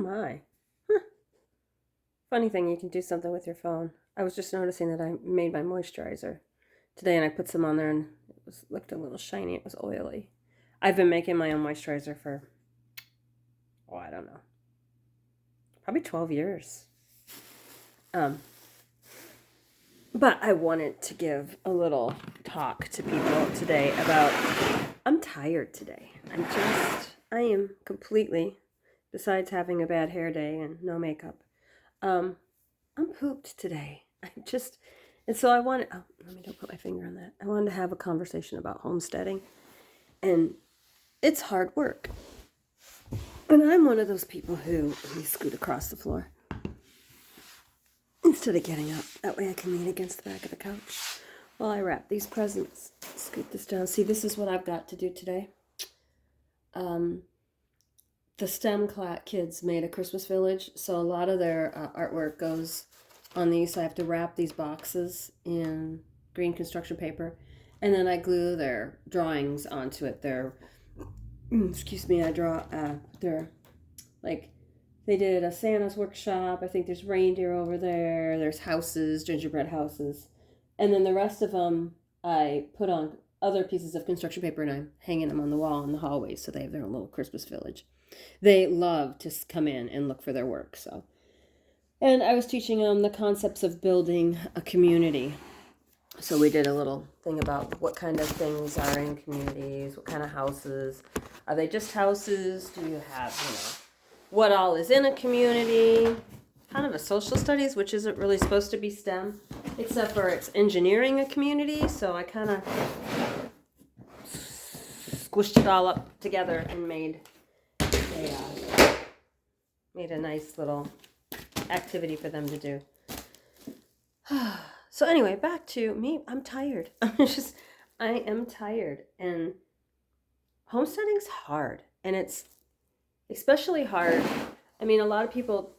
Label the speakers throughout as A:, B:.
A: my. Huh. Funny thing, you can do something with your phone. I was just noticing that I made my moisturizer today and I put some on there and looked a little shiny. It was oily. I've been making my own moisturizer for, I don't know, probably 12 years. Um, but I wanted to give a little talk to people today about, I'm tired today. I am completely, besides having a bad hair day and no makeup, I'm pooped today. And so let me don't put my finger on that. I wanted to have a conversation about homesteading. And it's hard work. And I'm one of those people who scoot across the floor instead of getting up. That way I can lean against the back of the couch while I wrap these presents. Scoot this down. See, this is what I've got to do today. The STEM kids made a Christmas village, so a lot of their artwork goes on these. So I have to wrap these boxes in green construction paper, and then I glue their drawings onto it. I draw they did a Santa's workshop. I think there's reindeer over there. There's houses, gingerbread houses. And then the rest of them I put on other pieces of construction paper and I'm hanging them on the wall in the hallways so they have their own little Christmas village. They love to come in and look for their work. And I was teaching them the concepts of building a community. So we did a little thing about what kind of things are in communities, what kind of houses. Are they just houses? Do you have, what all is in a community? Kind of a social studies, which isn't really supposed to be STEM, except for it's engineering a community. So I kind of squished it all up together and made a nice little activity for them to do. So anyway, back to me. I'm tired. I am tired. And homesteading's hard. And it's especially hard. I mean, a lot of people,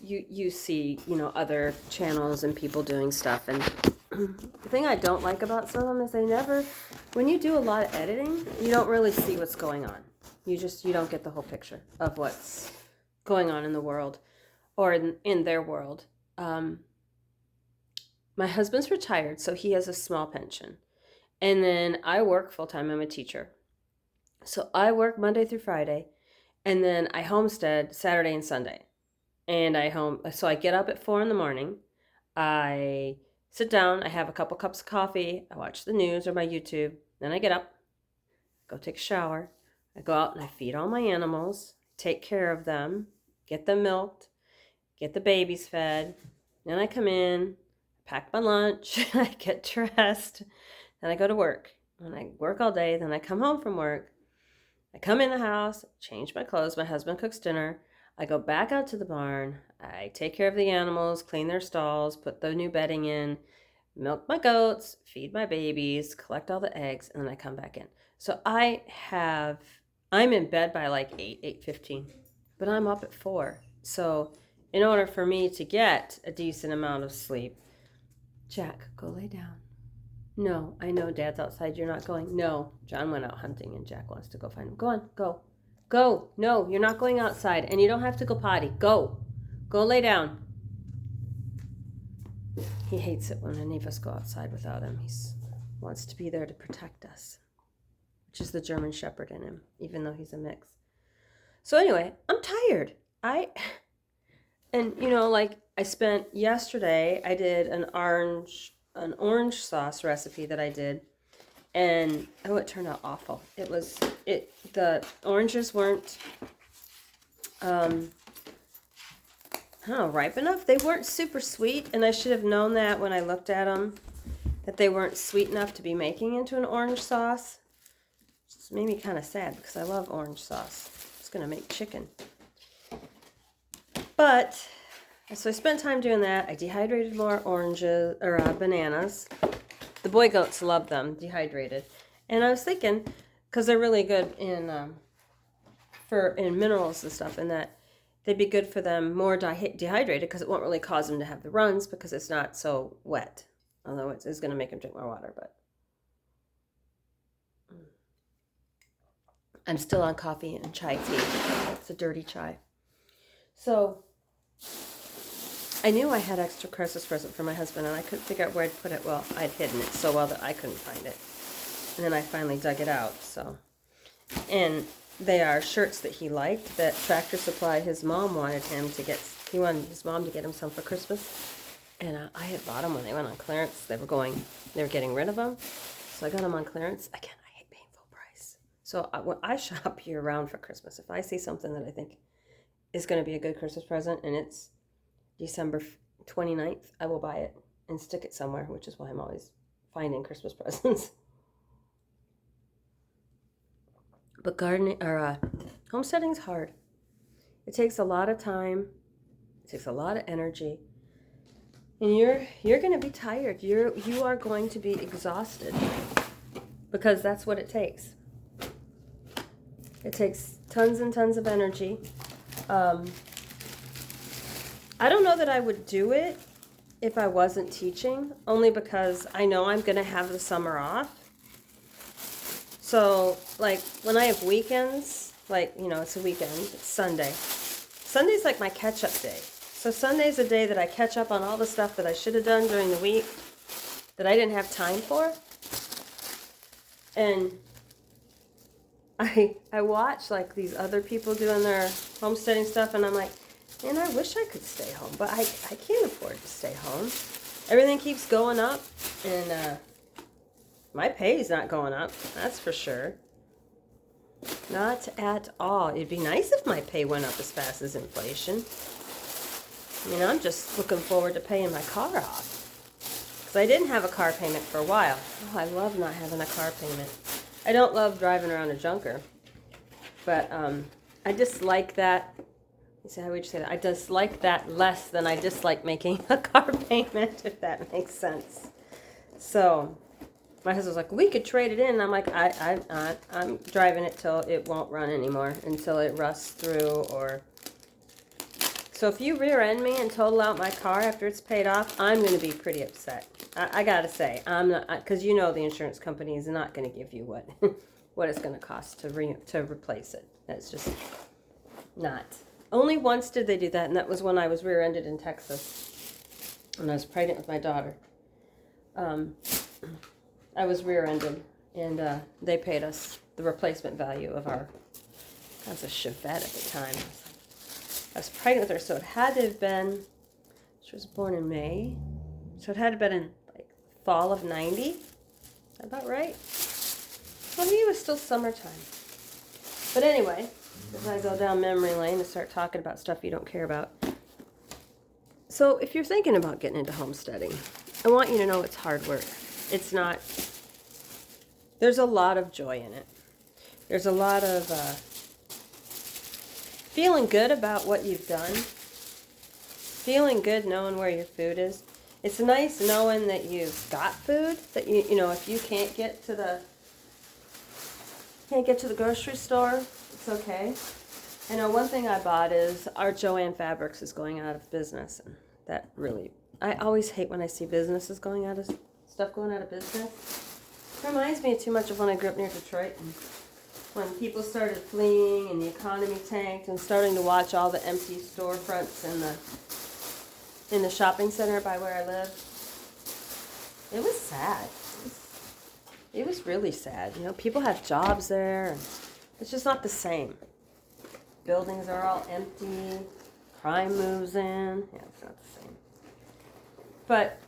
A: you see, other channels and people doing stuff. And the thing I don't like about some of them is when you do a lot of editing, you don't really see what's going on. You don't get the whole picture of what's going on in the world or in their world. My husband's retired, so he has a small pension. And then I work full-time. I'm a teacher. So I work Monday through Friday, and then I homestead Saturday and Sunday. And so I get up at 4 a.m. I sit down, I have a couple cups of coffee, I watch the news or my YouTube, then I get up, go take a shower, I go out and I feed all my animals, take care of them, get them milked, get the babies fed, then I come in, pack my lunch, I get dressed, then I go to work. And I work all day, then I come home from work, I come in the house, change my clothes, my husband cooks dinner, I go back out to the barn, I take care of the animals, clean their stalls, put the new bedding in, milk my goats, feed my babies, collect all the eggs, and then I come back in. So I'm in bed by like 8:15, but I'm up at 4. So in order for me to get a decent amount of sleep, Jack, go lay down. No, I know Dad's outside. You're not going. No, John went out hunting and Jack wants to go find him. Go on, go. Go. No, you're not going outside and you don't have to go potty. Go. Go lay down. He hates it when any of us go outside without him. He wants to be there to protect us, which is the German Shepherd in him, even though he's a mix. So anyway, I'm tired. I spent yesterday, I did an orange sauce recipe that I did, and it turned out awful. The oranges weren't, ripe enough. They weren't super sweet, and I should have known that when I looked at them, that they weren't sweet enough to be making into an orange sauce. It made me kind of sad because I love orange sauce. I was going to make chicken. But, so I spent time doing that. I dehydrated more bananas. The boy goats love them, dehydrated. And I was thinking, because they're really good in minerals and stuff, and that they'd be good for them more dehydrated because it won't really cause them to have the runs because it's not so wet. Although it's going to make them drink more water, but I'm still on coffee and chai tea. It's a dirty chai. So I knew I had extra Christmas present for my husband, and I couldn't figure out where I'd put it. Well, I'd hidden it so well that I couldn't find it. And then I finally dug it out, so. And they are shirts that he liked, that Tractor Supply, his mom wanted him to get. He wanted his mom to get him some for Christmas. And I had bought them when they went on clearance. They were getting rid of them. So I got them on clearance. Again, I hate paying full price. So when I shop year round for Christmas, if I see something that I think is going to be a good Christmas present and it's December 29th, I will buy it and stick it somewhere, which is why I'm always finding Christmas presents. But gardening or homesteading is hard. It takes a lot of time. It takes a lot of energy. And you're going to be tired. You are going to be exhausted because that's what it takes. It takes tons and tons of energy. I don't know that I would do it if I wasn't teaching, only because I know I'm going to have the summer off. So, like, when I have weekends, like, it's a weekend, it's Sunday. Sunday's like my catch-up day. So Sunday's a day that I catch up on all the stuff that I should have done during the week that I didn't have time for. And I watch, like, these other people doing their homesteading stuff, and I'm like, man, I wish I could stay home, but I can't afford to stay home. Everything keeps going up, and my pay's not going up, that's for sure. Not at all. It'd be nice if my pay went up as fast as inflation. I'm just looking forward to paying my car off. Because I didn't have a car payment for a while. Oh, I love not having a car payment. I don't love driving around a junker. But I dislike that. How would you say that? I dislike that less than I dislike making a car payment, if that makes sense. So my husband's like, we could trade it in. And I'm like, I'm driving it till it won't run anymore, until it rusts through. Or so if you rear end me and total out my car after it's paid off, I'm going to be pretty upset. I gotta say, I'm not, because the insurance company is not going to give you what what it's going to cost to replace it. That's just not. Only once did they do that, and that was when I was rear-ended in Texas, when I was pregnant with my daughter. I was rear-ended, and they paid us the replacement value of our, that was a Chevette at the time. I was pregnant with her, so it had to have been, she was born in May, so it had to have been in, like, fall of 90. Is that about right? Well, maybe it was still summertime. But anyway, as I go down memory lane and start talking about stuff you don't care about. So if you're thinking about getting into homesteading, I want you to know it's hard work. It's not, there's a lot of joy in it. There's a lot of feeling good about what you've done. Feeling good knowing where your food is. It's nice knowing that you've got food, that if you can't get to the grocery store, it's okay. I know one thing I bought is our Joann Fabrics is going out of business, and that really, I always hate when I see businesses going out of business. It reminds me too much of when I grew up near Detroit, and when people started fleeing and the economy tanked, and starting to watch all the empty storefronts in the shopping center by where I live. It was sad. It was really sad. People have jobs there, and it's just not the same. Buildings are all empty. Crime moves in. Yeah, it's not the same. But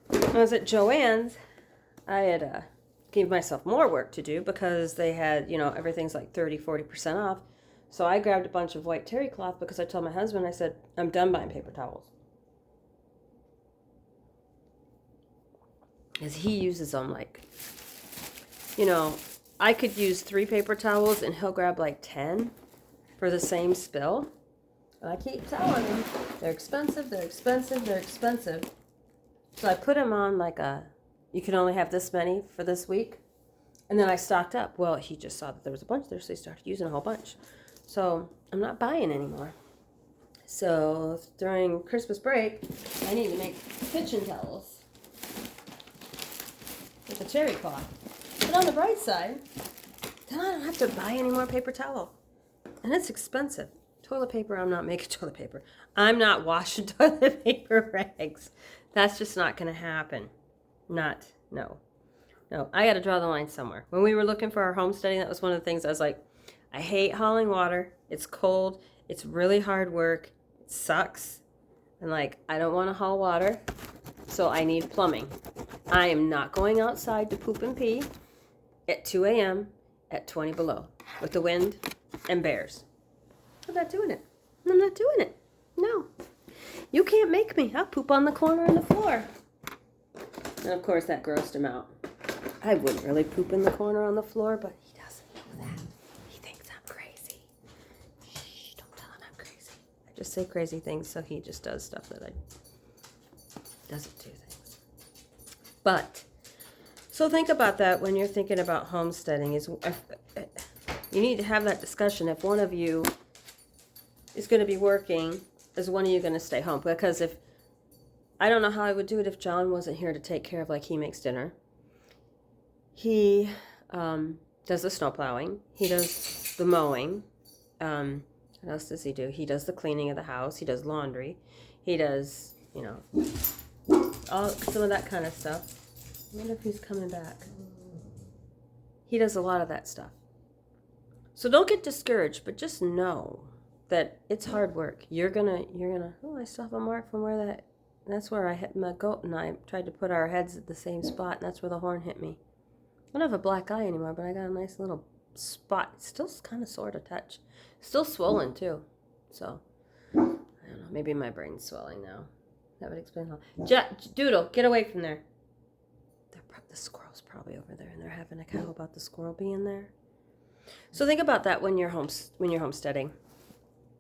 A: when I was at Joann's, I had gave myself more work to do because they had, everything's like 30-40% off. So I grabbed a bunch of white terry cloth because I told my husband, I said, I'm done buying paper towels. Because he uses them like, I could use 3 paper towels and he'll grab like 10 for the same spill. And I keep telling him, they're expensive, they're expensive, they're expensive. So I put him on like you can only have this many for this week. And then I stocked up. Well, he just saw that there was a bunch there, so he started using a whole bunch. So I'm not buying anymore. So during Christmas break, I need to make kitchen towels with a terry cloth. But on the bright side, then I don't have to buy any more paper towel. And it's expensive. toilet paper. I'm not making toilet paper. I'm not washing toilet paper rags. That's just not going to happen. No. I got to draw the line somewhere. When we were looking for our homesteading, that was one of the things I was like, I hate hauling water. It's cold. It's really hard work. It sucks. And like, I don't want to haul water. So I need plumbing. I am not going outside to poop and pee at 2 a.m. at 20 below with the wind and bears. I'm not doing it. No. You can't make me. I'll poop on the corner and the floor. And of course that grossed him out. I wouldn't really poop in the corner on the floor, but he doesn't know that. He thinks I'm crazy. Shh, don't tell him I'm crazy. I just say crazy things, so he just does stuff that I doesn't do things. But, so think about that when you're thinking about homesteading. You need to have that discussion. If one of you is going to be working, is one of you going to stay home? Because if, I don't know how I would do it if John wasn't here to take care of, like, he makes dinner. He does the snow plowing. He does the mowing. What else does he do? He does the cleaning of the house. He does laundry. He does, some of that kind of stuff. I wonder if he's coming back. He does a lot of that stuff. So don't get discouraged, but just know that it's hard work. You're gonna, oh, I still have a mark from where that's where I hit my goat and I tried to put our heads at the same spot, and that's where the horn hit me. I don't have a black eye anymore, but I got a nice little spot. It's still kind of sore to touch. Still swollen, too. So, I don't know. Maybe my brain's swelling now. That would explain how. Doodle, get away from there. The squirrel's probably over there, and they're having a cow about the squirrel being there. So think about that when you're homesteading.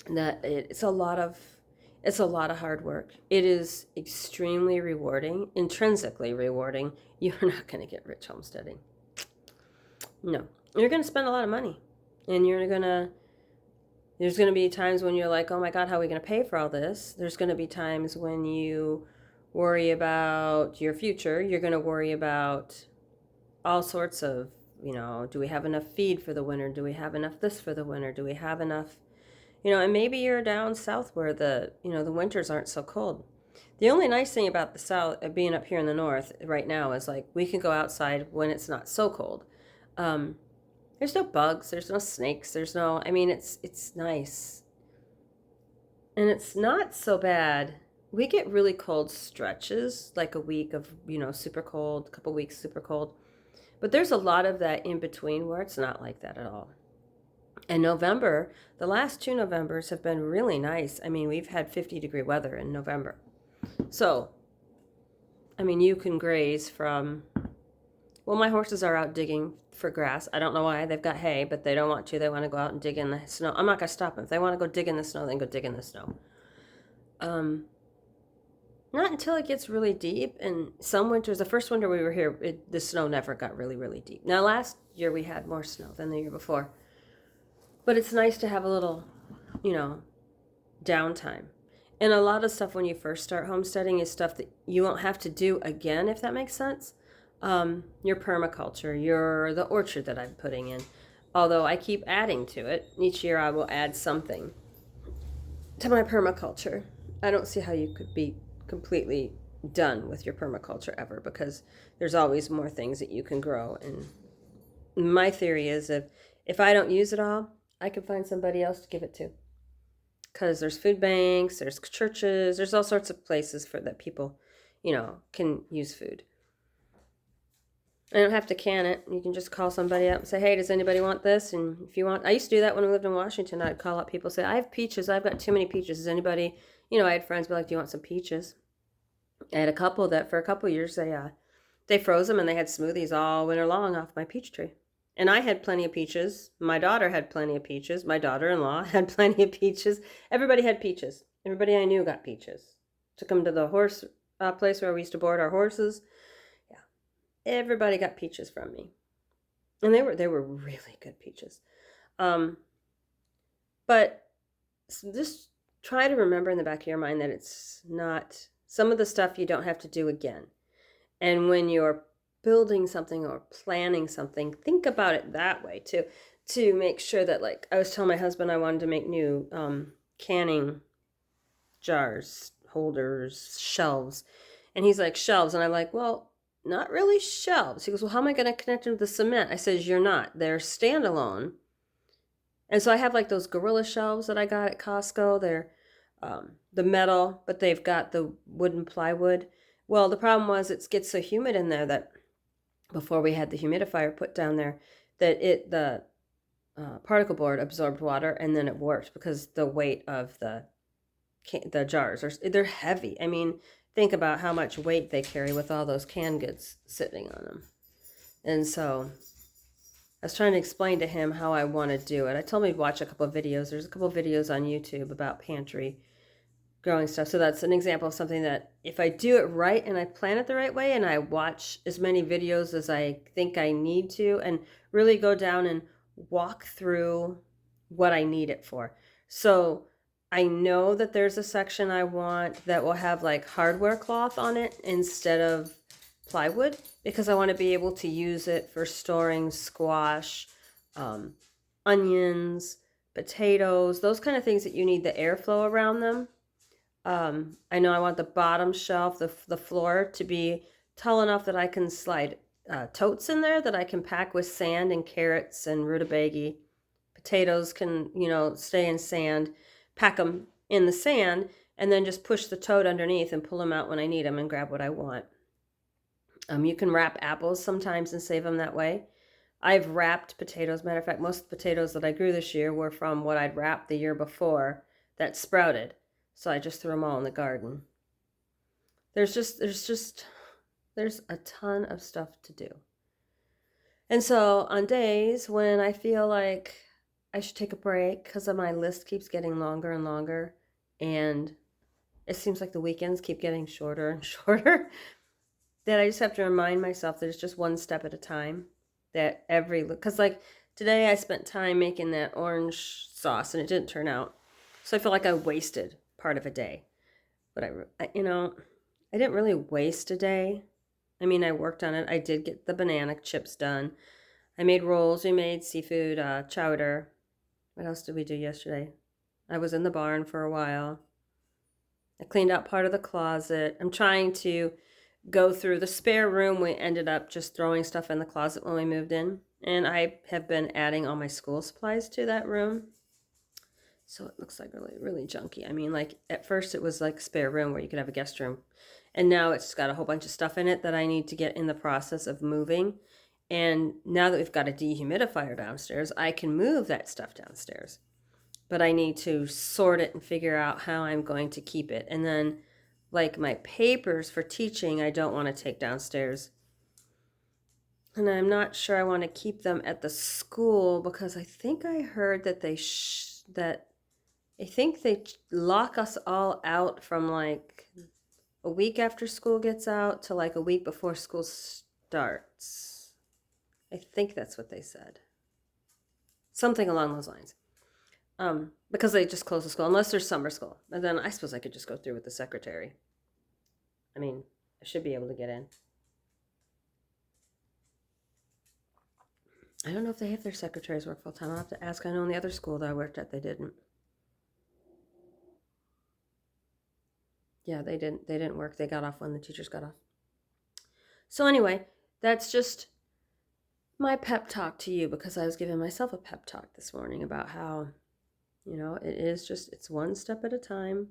A: That it's a lot of hard work. It is extremely rewarding, intrinsically rewarding. You're not going to get rich homesteading. No, you're going to spend a lot of money, and there's going to be times when you're like, oh my God, how are we going to pay for all this? There's going to be times when you worry about your future. You're going to worry about all sorts of, do we have enough feed for the winter? Do we have enough this for the winter? Do we have enough, and maybe you're down south where the winters aren't so cold. The only nice thing about the south, being up here in the north right now, is like we can go outside when it's not so cold. There's no bugs, there's no snakes, it's nice. And it's not so bad. We get really cold stretches, like a week of, super cold, a couple weeks super cold. But there's a lot of that in between where it's not like that at all. And November, the last 2 Novembers have been really nice. We've had 50-degree weather in November. So, you can graze from, my horses are out digging for grass. I don't know why. They've got hay, but they don't want to. They want to go out and dig in the snow. I'm not going to stop them. If they want to go dig in the snow, then go dig in the snow. Not until it gets really deep. And some winters, the first winter we were here, the snow never got really, really deep. Now, last year we had more snow than the year before. But it's nice to have a little, downtime. And a lot of stuff when you first start homesteading is stuff that you won't have to do again, if that makes sense. Your permaculture, the orchard that I'm putting in. Although I keep adding to it. Each year I will add something to my permaculture. I don't see how you could be completely done with your permaculture ever, because there's always more things that you can grow. And my theory is if I don't use it all, I can find somebody else to give it to. Because there's food banks, there's churches, there's all sorts of places for that people, can use food. I don't have to can it. You can just call somebody up and say, hey, does anybody want this? And if you want, I used to do that when we lived in Washington. I'd call up people, say, I have peaches. I've got too many peaches. Does anybody, I had friends be like, do you want some peaches? I had a couple that for a couple of years, they froze them and they had smoothies all winter long off my peach tree. And I had plenty of peaches. My daughter had plenty of peaches. My daughter-in-law had plenty of peaches. Everybody had peaches. Everybody I knew got peaches. Took them to the horse place where we used to board our horses. Everybody got peaches from me. And they were really good peaches. But just try to remember in the back of your mind that it's not, some of the stuff you don't have to do again. And when you're building something or planning something, think about it that way too, to make sure that, like I was telling my husband, I wanted to make new canning jars, holders, shelves. And he's like, shelves. And I'm like, well, not really shelves. He goes, well, how am I going to connect them to the cement? I says, you're not. They're standalone. And so I have like those gorilla shelves that I got at Costco. They're the metal, but they've got the wooden plywood. Well, the problem was it gets so humid in there that before we had the humidifier put down there, that the particle board absorbed water and then it worked because the weight of the jars they're heavy. I mean, think about how much weight they carry with all those canned goods sitting on them. And so I was trying to explain to him how I want to do it. I told him he'd watch a couple of videos. There's a couple of videos on YouTube about pantry growing stuff. So that's an example of something that if I do it right and I plan it the right way and I watch as many videos as I think I need to and really go down and walk through what I need it for. So I know that there's a section I want that will have like hardware cloth on it instead of plywood because I want to be able to use it for storing squash, onions, potatoes, those kind of things that you need the airflow around them. I know I want the bottom shelf, the floor to be tall enough that I can slide totes in there that I can pack with sand and carrots and rutabaga. Potatoes can, stay in sand, pack them in the sand, and then just push the tote underneath and pull them out when I need them and grab what I want. You can wrap apples sometimes and save them that way. I've wrapped potatoes. Matter of fact, most of the potatoes that I grew this year were from what I'd wrapped the year before that sprouted. So I just threw them all in the garden. There's a ton of stuff to do. And so on days when I feel like I should take a break because my list keeps getting longer and longer, and it seems like the weekends keep getting shorter and shorter, that I just have to remind myself that it's just one step at a time. Because like today I spent time making that orange sauce and it didn't turn out. So I feel like I wasted part of a day. But I didn't really waste a day. I mean, I worked on it. I did get the banana chips done. I made rolls. We made seafood chowder. What else did we do yesterday? I was in the barn for a while. I cleaned out part of the closet. I'm trying to go through the spare room. We ended up just throwing stuff in the closet when we moved in. And I have been adding all my school supplies to that room. So it looks like really, really junky. I mean, like at first it was like a spare room where you could have a guest room. And now it's got a whole bunch of stuff in it that I need to get in the process of moving. And now that we've got a dehumidifier downstairs, I can move that stuff downstairs. But I need to sort it and figure out how I'm going to keep it. And then like my papers for teaching, I don't want to take downstairs. And I'm not sure I want to keep them at the school because I think I heard that I think they lock us all out from like a week after school gets out to like a week before school starts. I think that's what they said. Something along those lines. Because they just close the school, unless there's summer school. And then I suppose I could just go through with the secretary. I mean, I should be able to get in. I don't know if they have their secretaries work full time. I'll have to ask. I know in the other school that I worked at, they didn't. Yeah, they didn't work. They got off when the teachers got off. So anyway, that's just my pep talk to you because I was giving myself a pep talk this morning about how, it's one step at a time.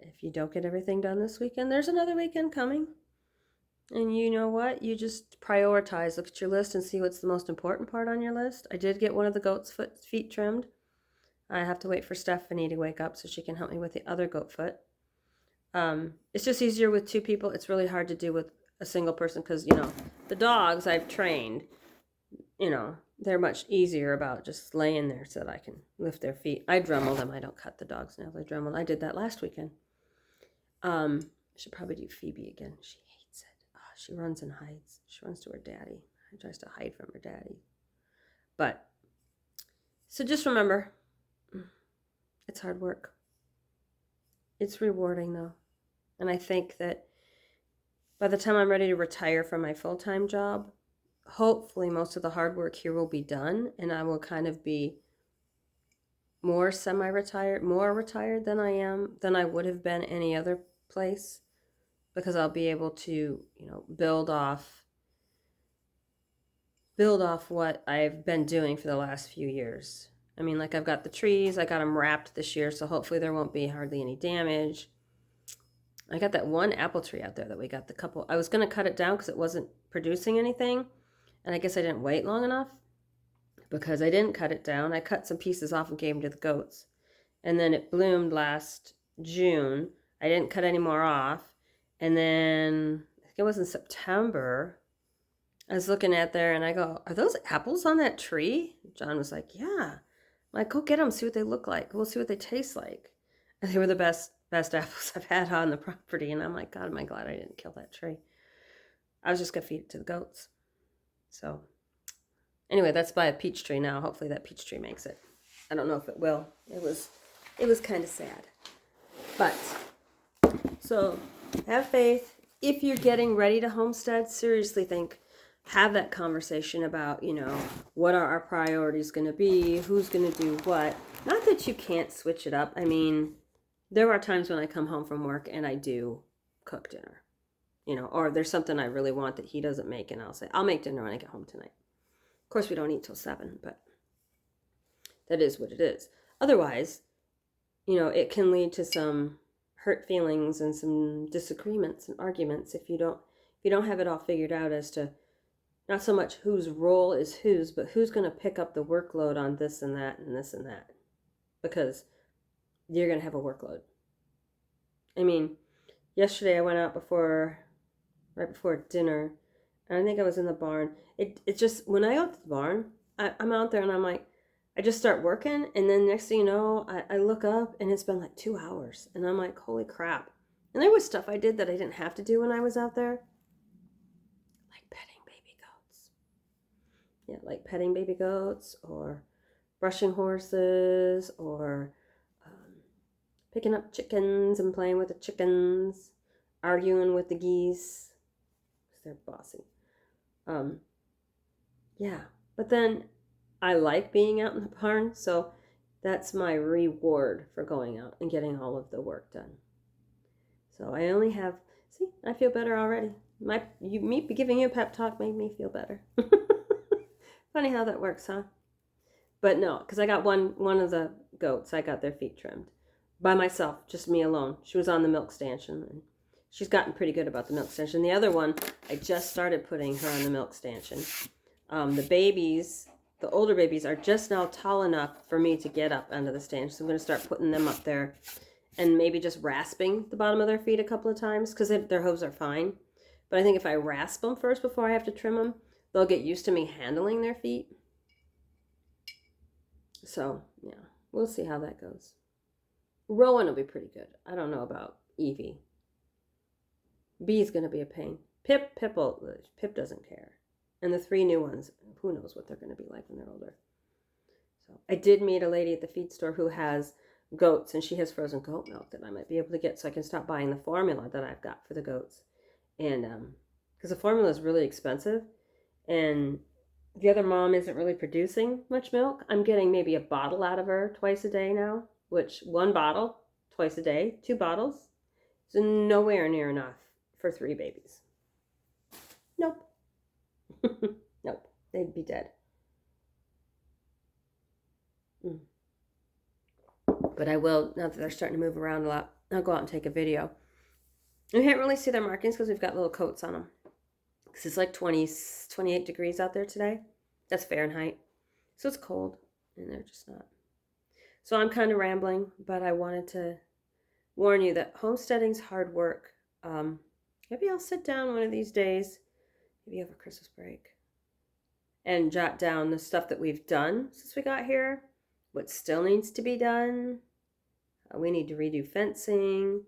A: If you don't get everything done this weekend, there's another weekend coming. And you know what? You just prioritize. Look at your list and see what's the most important part on your list. I did get one of the goat's feet trimmed. I have to wait for Stephanie to wake up so she can help me with the other goat foot. It's just easier with two people. It's really hard to do with a single person because, the dogs I've trained, they're much easier about just laying there so that I can lift their feet. I Dremel them. I don't cut the dogs' nails. I Dremel. I did that last weekend. I should probably do Phoebe again. She hates it. Oh, she runs and hides. She runs to her daddy. She tries to hide from her daddy. So just remember, it's hard work. It's rewarding though. And I think that by the time I'm ready to retire from my full-time job, hopefully most of the hard work here will be done and I will kind of be more semi-retired, more retired than I would have been any other place, because I'll be able to, build off what I've been doing for the last few years. I mean, like I've got the trees, I got them wrapped this year, so hopefully there won't be hardly any damage. I got that one apple tree out there that we got the couple. I was going to cut it down because it wasn't producing anything, and I guess I didn't wait long enough because I didn't cut it down. I cut some pieces off and gave them to the goats, and then it bloomed last June. I didn't cut any more off, and then I think it was in September. I was looking at there and I go, "Are those apples on that tree?" John was like, "Yeah." I'm like, "Go get them, see what they look like. We'll see what they taste like." And they were the best apples I've had on the property. And I'm like, God, am I glad I didn't kill that tree. I was just gonna feed it to the goats. So anyway, that's by a peach tree now. Hopefully that peach tree makes it. I don't know if it will. It was kind of sad. But so have faith. If you're getting ready to homestead, seriously have that conversation about, what are our priorities going to be? Who's going to do what? Not that you can't switch it up. I mean, there are times when I come home from work and I do cook dinner, or there's something I really want that he doesn't make, and I'll say, I'll make dinner when I get home tonight. Of course, we don't eat till 7, but that is what it is. Otherwise, it can lead to some hurt feelings and some disagreements and arguments if you don't have it all figured out as to not so much whose role is whose, but who's going to pick up the workload on this and that and this and that. Because you're going to have a workload. I mean, yesterday I went out right before dinner, and I think I was in the barn. It just, when I go to the barn, I'm out there and I'm like, I just start working, and then next thing you know, I look up and it's been like 2 hours, and I'm like, holy crap. And there was stuff I did that I didn't have to do when I was out there. Like petting baby goats, or brushing horses, or picking up chickens and playing with the chickens, arguing with the geese because they're bossy. Yeah, but then I like being out in the barn, so that's my reward for going out and getting all of the work done. So I only have, I feel better already. Me giving you a pep talk made me feel better. Funny how that works, huh? But no, because I got one of the goats, I got their feet trimmed by myself, just me alone. She was on the milk stanchion, and she's gotten pretty good about the milk stanchion. The other one, I just started putting her on the milk stanchion. The older babies are just now tall enough for me to get up under the stanchion, so I'm going to start putting them up there and maybe just rasping the bottom of their feet a couple of times, because their hooves are fine. But I think if I rasp them first before I have to trim them, they'll get used to me handling their feet. So, yeah, we'll see how that goes. Rowan will be pretty good. I don't know about Evie. Bee's going to be a pain. Pip doesn't care. And the 3 new ones, who knows what they're going to be like when they're older. So I did meet a lady at the feed store who has goats, and she has frozen goat milk that I might be able to get, so I can stop buying the formula that I've got for the goats. And because the formula is really expensive, and the other mom isn't really producing much milk. I'm getting maybe a bottle out of her twice a day now, which 1 bottle twice a day, 2 bottles, is nowhere near enough for 3 babies. Nope. Nope. They'd be dead. But I will, now that they're starting to move around a lot, I'll go out and take a video. You can't really see their markings because we've got little coats on them. Because it's like 28 degrees out there today. That's Fahrenheit. So it's cold, and they're just not. So I'm kind of rambling, but I wanted to warn you that homesteading's hard work. Maybe I'll sit down one of these days, maybe over Christmas break, and jot down the stuff that we've done since we got here, what still needs to be done. We need to redo fencing.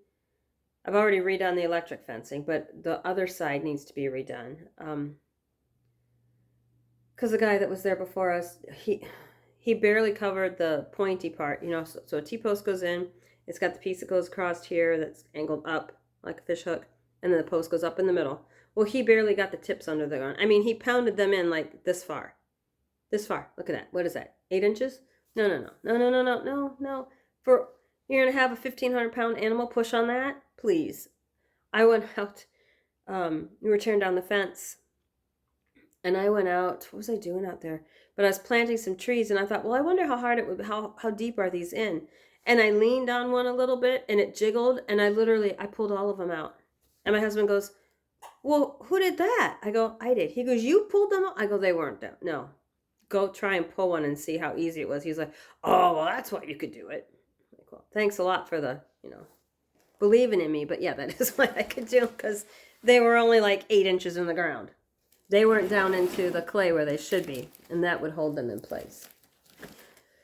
A: I've already redone the electric fencing, but the other side needs to be redone. Because the guy that was there before us, he barely covered the pointy part, so a T-post goes in, it's got the piece that goes across here that's angled up like a fish hook, and then the post goes up in the middle. Well, he barely got the tips under the ground. I mean, he pounded them in like this far. Look at that. What is that? 8 inches? No, no, no, no, no, no, no, no, no. For you're gonna have a 1,500-pound animal push on that, please. I went out. We were tearing down the fence, and I went out. What was I doing out there? But I was planting some trees, and I thought, well, I wonder how hard it would. How deep are these in? And I leaned on one a little bit, and it jiggled, and I pulled all of them out. And my husband goes, well, who did that? I go, I did. He goes, you pulled them out? I go, they weren't down. No. Go try and pull one and see how easy it was. He's like, oh, well, that's why you could do it. I'm like, well, thanks a lot for the, believing in me. But yeah, that is what I could do because they were only like 8 inches in the ground. They weren't down into the clay where they should be, and that would hold them in place.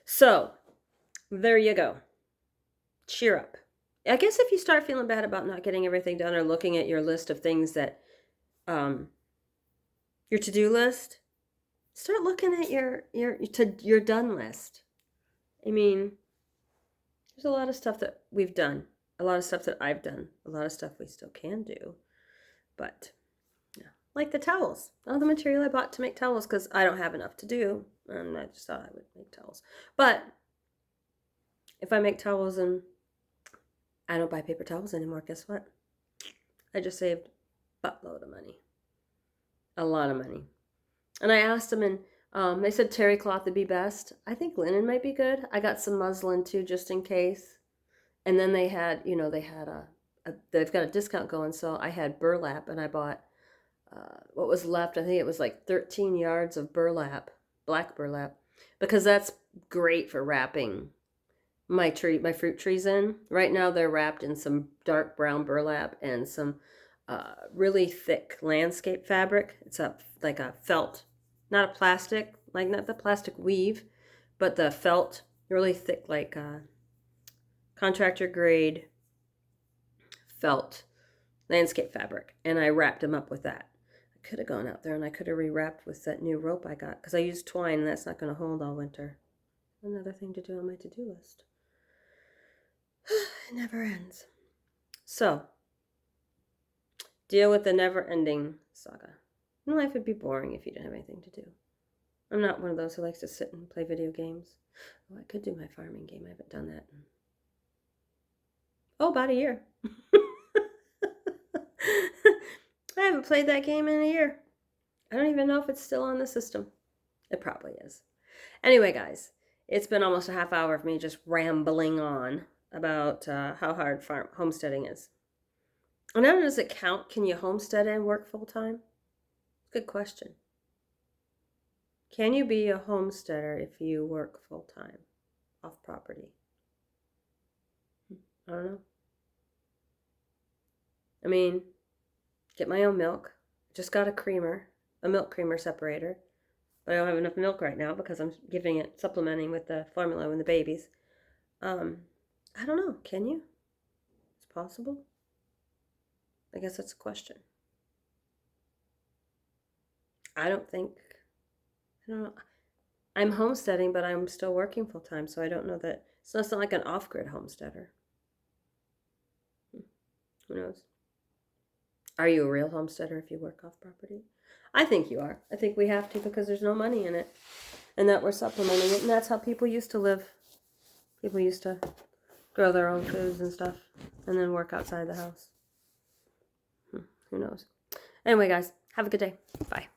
A: So there you go. Cheer up. I guess if you start feeling bad about not getting everything done or looking at your list of things that, your to-do list, start looking at your done list. I mean, there's a lot of stuff that we've done, a lot of stuff that I've done, a lot of stuff we still can do. But yeah, like the towels, all the material I bought to make towels because I don't have enough to do, and I just thought I would make towels. But if I make towels and I don't buy paper towels anymore, guess what? I just saved a buttload of money, a lot of money. And I asked them, and they said terry cloth would be best. I think linen might be good. I got some muslin too, just in case. And then they had, they've got a discount going, so I had burlap, and I bought what was left. I think it was like 13 yards of burlap, black burlap, because that's great for wrapping my fruit trees in. Right now they're wrapped in some dark brown burlap and some really thick landscape fabric. It's like a felt, not a plastic, like not the plastic weave, but the felt, really thick, like contractor grade felt landscape fabric. And I wrapped them up with that. I could have gone out there and I could have rewrapped with that new rope I got because I used twine and that's not going to hold all winter. Another thing to do on my to-do list. It never ends. So, deal with the never-ending saga. And life would be boring if you didn't have anything to do. I'm not one of those who likes to sit and play video games. Oh, I could do my farming game. I haven't done that in, about a year. I haven't played that game in a year. I don't even know if it's still on the system. It probably is. Anyway, guys, it's been almost a half hour of me just rambling on about how hard homesteading is. And now, does it count? Can you homestead and work full-time? Good question. Can you be a homesteader if you work full-time off property? I don't know. I mean, get my own milk. Just got a milk creamer separator. But I don't have enough milk right now because I'm supplementing with the formula with the babies. I don't know. Can you? It's possible. I guess that's a question. I don't know. I'm homesteading, but I'm still working full time, so I don't know that. So it's not like an off-grid homesteader. Who knows? Are you a real homesteader if you work off property? I think you are. I think we have to because there's no money in it. And that we're supplementing it. And that's how people used to live. People used to grow their own foods and stuff and then work outside the house. Who knows? Anyway, guys, have a good day. Bye.